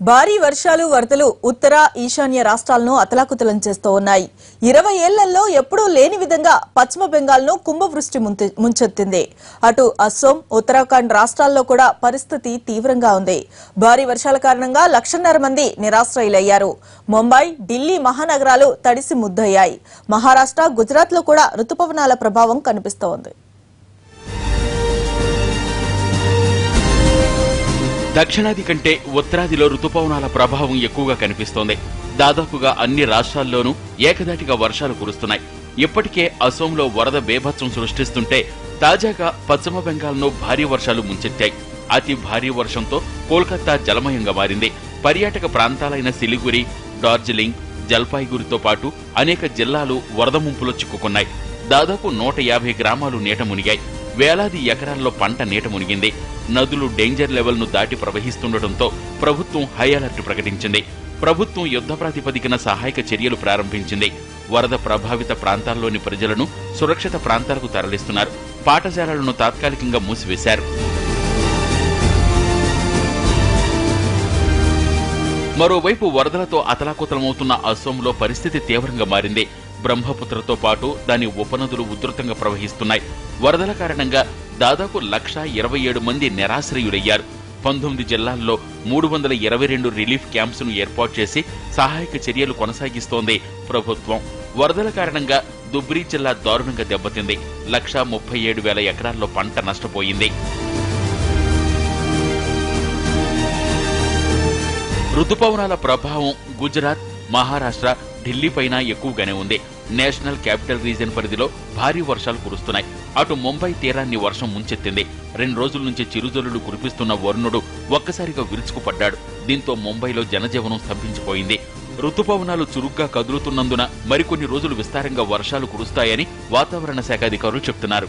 భారీ వర్షాలు వరదలు ఉత్తర ఈశాన్య రాష్ట్రాలను అతలాకుతలం చేస్తూ ఉన్నాయి. 20 ఏళ్లలో ఎప్పుడూ లేని విధంగా పశ్చిమ బెంగాల్ను కుంభవృష్టి ముంచెత్తింది. అటు అస్సోం, ఉత్తరాఖండ్ రాష్ట్రాల్లో కూడా పరిస్థితి తీవ్రంగా ఉంది. భారీ వర్షాల కారణంగా 1,50,000 మంది నిరాశ్రయులయ్యారు. ముంబై, ఢిల్లీ మహానగరాలు తడిసి ముద్దయ్యాయి. మహారాష్ట్ర, గుజరాత్లో కూడా రుతుపవనాల ప్రభావం కనిపిస్తోంది. దక్షిణాది కంటే ఉత్తరాదిలో రుతుపవనాల ప్రభావం ఎక్కువగా కనిపిస్తోంది. దాదాపుగా అన్ని రాష్ట్రాల్లోనూ ఏకధాటిగా వర్షాలు కురుస్తున్నాయి. ఇప్పటికే అసోంలో వరద బేభత్సం సృష్టిస్తుంటే తాజాగా పశ్చిమ బెంగాల్ను భారీ వర్షాలు ముంచెత్తాయి. అతి భారీ వర్షంతో కోల్కతా జలమయంగా మారింది. పర్యాటక ప్రాంతాలైన సిలిగురి, డార్జిలింగ్, జల్పాయిగురితో పాటు అనేక జిల్లాలు వరద ముంపులో చిక్కుకున్నాయి. దాదాపు 150 గ్రామాలు నీట మునిగాయి. వేలాది ఎకరాల్లో పంట నీట మునిగింది. నదులు డేంజర్ లెవెల్ ను దాటి ప్రవహిస్తుండటంతో ప్రభుత్వం హై అలర్ట్ ప్రకటించింది. ప్రభుత్వం యుద్ధ ప్రాతిపదికన సహాయక చర్యలు ప్రారంభించింది. వరద ప్రభావిత ప్రాంతాల్లోని ప్రజలను సురక్షిత ప్రాంతాలకు తరలిస్తున్నారు. పాఠశాలలను తాత్కాలికంగా మూసివేశారు. మరోవైపు వరదలతో అతలాకుతలమవుతున్న అసోంలో పరిస్థితి తీవ్రంగా మారింది. బ్రహ్మపుత్రతో పాటు దాని ఉపనదులు ఉధృతంగా ప్రవహిస్తున్నాయి. వరదల కారణంగా దాదాపు 1,27,000 మంది నిరాశ్రయులయ్యారు. 19 జిల్లాల్లో 322 రిలీఫ్ క్యాంప్స్ ను ఏర్పాటు చేసి సహాయక చర్యలు కొనసాగిస్తోంది ప్రభుత్వం. వరదల కారణంగా దుబ్రీ జిల్లా దారుణంగా దెబ్బతింది. 1,37,000 ఎకరాల్లో పంట నష్టపోయింది. రుతుపవనాల ప్రభావం గుజరాత్, మహారాష్ట్ర, ఢిల్లీ పైన ఎక్కువగానే ఉంది. నేషనల్ క్యాపిటల్ రీజియన్ పరిధిలో భారీ వర్షాలు కురుస్తున్నాయి. అటు ముంబై తీరాన్ని వర్షం ముంచెత్తింది. 2 రోజుల నుంచి చిరుజల్లులు కురిపిస్తున్న వరుణుడు ఒక్కసారిగా విరుచుకుపడ్డాడు. దీంతో ముంబైలో జనజీవనం స్తంభించిపోయింది. రుతుపవనాలు చురుగ్గా కదులుతున్నందున మరికొన్ని రోజులు విస్తారంగా వర్షాలు కురుస్తాయని వాతావరణ శాఖ అధికారులు చెబుతున్నారు.